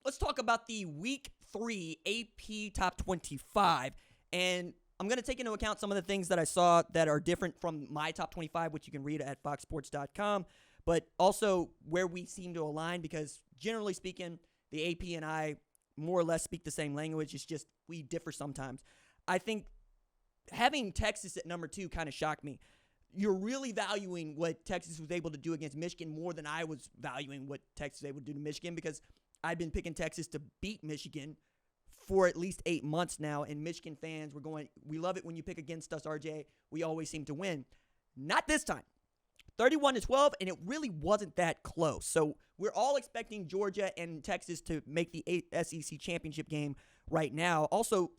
let's talk about the Week 3 AP Top 25. And I'm going to take into account some of the things that I saw that are different from my Top 25, which you can read at foxsports.com, but also where we seem to align because, generally speaking, the AP and I more or less speak the same language. It's just we differ sometimes. I think having Texas at number 2 kind of shocked me. You're really valuing what Texas was able to do against Michigan more than I was valuing what Texas was able to do to Michigan, because I've been picking Texas to beat Michigan for at least 8 months now, and Michigan fans were going, we love it when you pick against us, RJ. We always seem to win. Not this time. 31-12, and it really wasn't that close. So we're all expecting Georgia and Texas to make the SEC championship game right now. Also,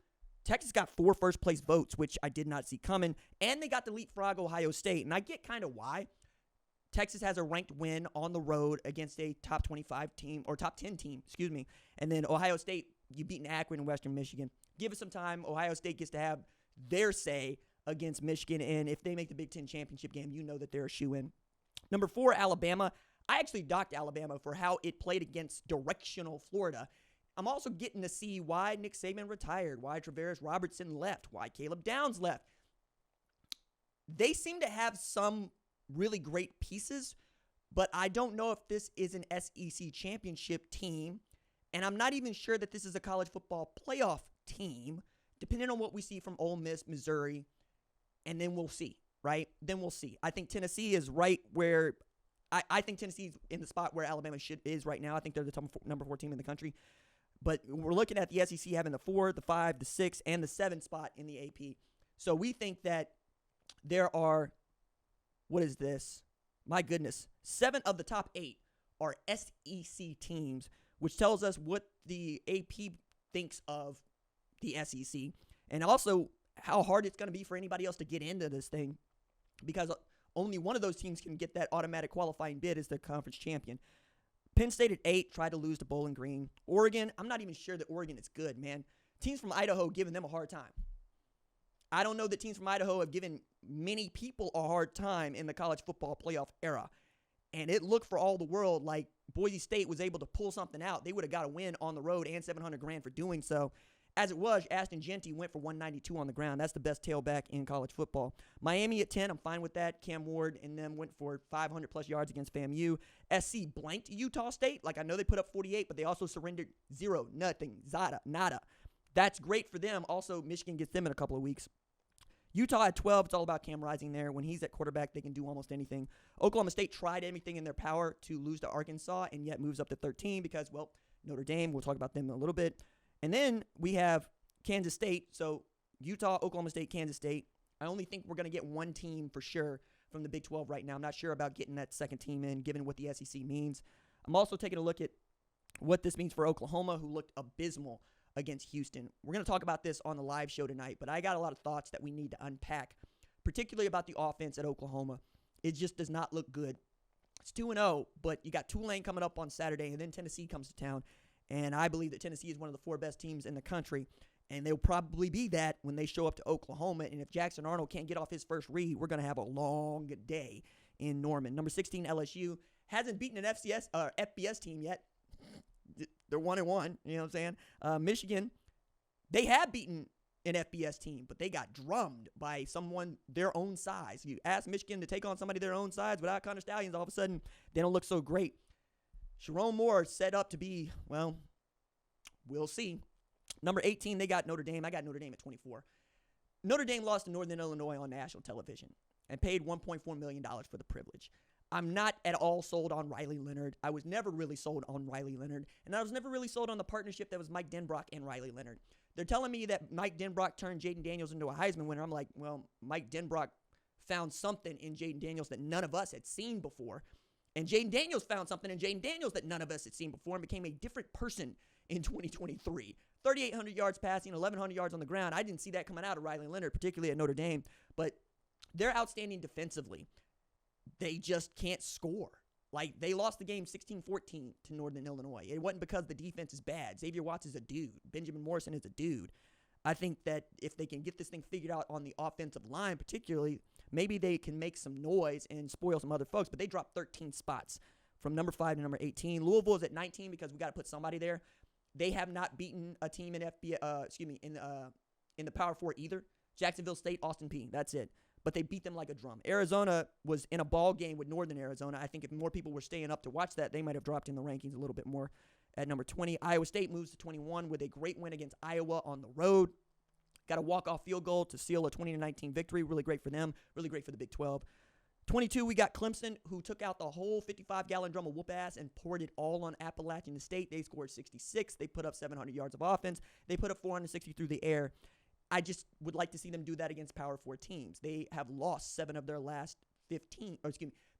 Texas got 4 first-place votes, which I did not see coming, and they got to leapfrog Ohio State. And I get kind of why. Texas has a ranked win on the road against a top 25 team, or top 10 team, and then Ohio State, you beat Akron and Western Michigan. Give it some time. Ohio State gets to have their say against Michigan, and if they make the Big Ten championship game, you know that they're a shoe-in. Number 4, Alabama. I actually docked Alabama for how it played against directional Florida. I'm also getting to see why Nick Saban retired, why Travaris Robertson left, why Caleb Downs left. They seem to have some really great pieces, but I don't know if this is an SEC championship team, and I'm not even sure that this is a college football playoff team, depending on what we see from Ole Miss, Missouri, and then we'll see, right? Then we'll see. I think Tennessee is right where I think Tennessee's in the spot where Alabama is right now. I think they're the number 4 team in the country. But we're looking at the SEC having the 4, the 5, the 6, and the 7 spot in the AP. So we think that there are, what is this? My goodness. 7 of the top 8 are SEC teams, which tells us what the AP thinks of the SEC, and also how hard it's going to be for anybody else to get into this thing, because only one of those teams can get that automatic qualifying bid as the conference champion. Penn State at 8 tried to lose to Bowling Green. Oregon, I'm not even sure that Oregon is good, man. Teams from Idaho giving them a hard time. I don't know that teams from Idaho have given many people a hard time in the college football playoff era. And it looked for all the world like Boise State was able to pull something out. They would have got a win on the road and $700,000 for doing so. As it was, Ashton Jeanty went for 192 on the ground. That's the best tailback in college football. Miami at 10, I'm fine with that. Cam Ward and them went for 500-plus yards against FAMU. SC blanked Utah State. Like, I know they put up 48, but they also surrendered 0, nothing, zada, nada. That's great for them. Also, Michigan gets them in a couple of weeks. Utah at 12, it's all about Cam Rising there. When he's at quarterback, they can do almost anything. Oklahoma State tried everything in their power to lose to Arkansas and yet moves up to 13 because, well, Notre Dame, we'll talk about them in a little bit. And then we have Kansas State. So Utah, Oklahoma State, Kansas State. I only think we're going to get one team for sure from the Big 12 right now. I'm not sure about getting that second team in, given what the SEC means. I'm also taking a look at what this means for Oklahoma, who looked abysmal against Houston. We're going to talk about this on the live show tonight, but I got a lot of thoughts that we need to unpack, particularly about the offense at Oklahoma. It just does not look good. It's 2-0, but you got Tulane coming up on Saturday, and then Tennessee comes to town. And I believe that Tennessee is one of the 4 best teams in the country, and they'll probably be that when they show up to Oklahoma. And if Jackson Arnold can't get off his first read, we're going to have a long day in Norman. Number 16, LSU, hasn't beaten an FBS team yet. They're 1-1, you know what I'm saying? Michigan, they have beaten an FBS team, but they got drummed by someone their own size. You ask Michigan to take on somebody their own size without Connor Stallions, all of a sudden, they don't look so great. Sharon Moore set up to be, well, we'll see. Number 18, they got Notre Dame. I got Notre Dame at 24. Notre Dame lost to Northern Illinois on national television and paid $1.4 million for the privilege. I'm not at all sold on Riley Leonard. I was never really sold on Riley Leonard, and I was never really sold on the partnership that was Mike Denbrock and Riley Leonard. They're telling me that Mike Denbrock turned Jaden Daniels into a Heisman winner. I'm like, well, Mike Denbrock found something in Jaden Daniels that none of us had seen before. And Jaden Daniels found something in Jaden Daniels that none of us had seen before and became a different person in 2023. 3,800 yards passing, 1,100 yards on the ground. I didn't see that coming out of Riley Leonard, particularly at Notre Dame. But they're outstanding defensively. They just can't score. Like, they lost the game 16-14 to Northern Illinois. It wasn't because the defense is bad. Xavier Watts is a dude. Benjamin Morrison is a dude. I think that if they can get this thing figured out on the offensive line particularly, maybe they can make some noise and spoil some other folks. But they dropped 13 spots from number 5 to number 18. Louisville is at 19 because we got to put somebody there. They have not beaten a team in in the Power 4 either. Jacksonville State, Austin Peay. That's it. But they beat them like a drum. Arizona was in a ball game with Northern Arizona. I think if more people were staying up to watch that, they might have dropped in the rankings a little bit more at number 20. Iowa State moves to 21 with a great win against Iowa on the road. Got a walk-off field goal to seal a 20-19 victory. Really great for them. Really great for the Big 12. 22, we got Clemson, who took out the whole 55-gallon drum of whoop-ass and poured it all on Appalachian State. They scored 66. They put up 700 yards of offense. They put up 460 through the air. I just would like to see them do that against Power 4 teams. They have lost 7 of their last 15.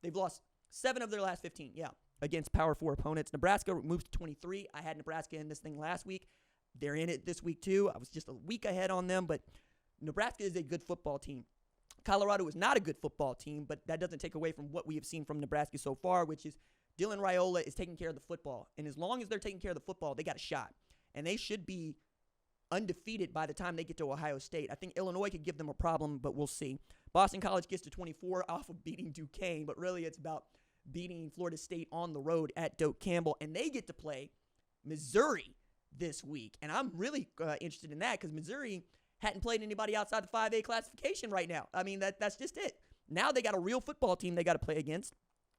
They've lost 7 of their last 15, against Power 4 opponents. Nebraska moves to 23. I had Nebraska in this thing last week. They're in it this week, too. I was just a week ahead on them, but Nebraska is a good football team. Colorado is not a good football team, but that doesn't take away from what we have seen from Nebraska so far, which is Dylan Raiola is taking care of the football. And as long as they're taking care of the football, they got a shot. And they should be undefeated by the time they get to Ohio State. I think Illinois could give them a problem, but we'll see. Boston College gets to 24 off of beating Duquesne, but really it's about beating Florida State on the road at Doak Campbell. And they get to play Missouri this week. And I'm really interested in that because Missouri hadn't played anybody outside the 5A classification right now. I mean, that's just it. Now they got a real football team they got to play against.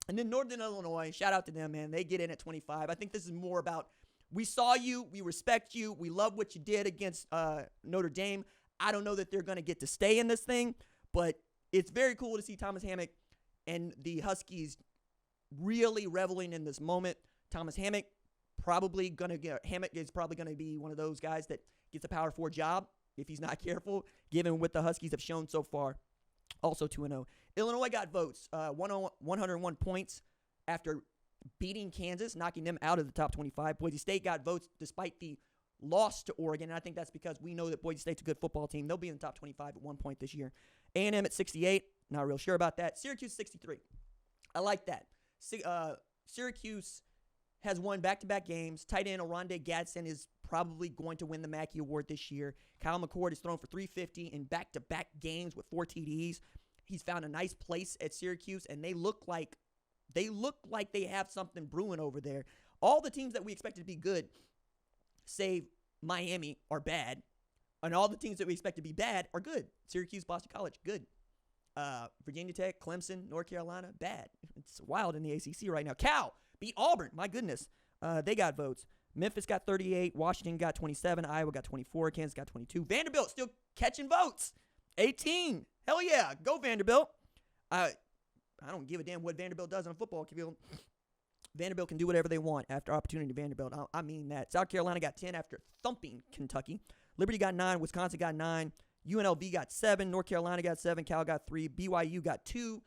And then Northern Illinois, shout out to them, man. They get in at 25. I think this is more about we saw you, we respect you, we love what you did against Notre Dame. I don't know that they're going to get to stay in this thing, but it's very cool to see Thomas Hammock and the Huskies really reveling in this moment. Hammock is probably going to be one of those guys that gets a Power 4 job if he's not careful, given what the Huskies have shown so far. Also 2-0. Illinois got votes, 101 points after beating Kansas, knocking them out of the top 25. Boise State got votes despite the loss to Oregon, and I think that's because we know that Boise State's a good football team. They'll be in the top 25 at one point this year. A&M at 68, not real sure about that. Syracuse 63. I like that. Syracuse has won back-to-back games. Tight end Oronde Gadsden is probably going to win the Mackey Award this year. Kyle McCord has thrown for 350 in back-to-back games with 4 TDs. He's found a nice place at Syracuse, and they look like they have something brewing over there. All the teams that we expected to be good, save Miami, are bad. And all the teams that we expect to be bad are good. Syracuse, Boston College, good. Virginia Tech, Clemson, North Carolina, bad. It's wild in the ACC right now. Cal beat Auburn. My goodness. They got votes. Memphis got 38. Washington got 27. Iowa got 24. Kansas got 22. Vanderbilt still catching votes. 18. Hell yeah. Go Vanderbilt. I don't give a damn what Vanderbilt does on a football field. Vanderbilt can do whatever they want after opportunity to Vanderbilt. I mean that. South Carolina got 10 after thumping Kentucky. Liberty got 9. Wisconsin got 9. UNLV got 7. North Carolina got 7. Cal got 3. BYU got 2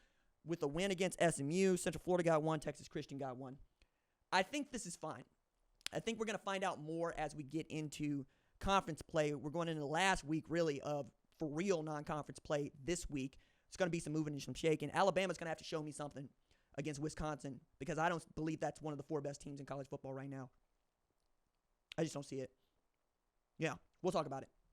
with a win against SMU. Central Florida got 1. Texas Christian got 1. I think this is fine. I think we're going to find out more as we get into conference play. We're going into the last week, really, of for real non-conference play this week. It's going to be some moving and some shaking. Alabama's going to have to show me something against Wisconsin because I don't believe that's one of the 4 best teams in college football right now. I just don't see it. Yeah, we'll talk about it.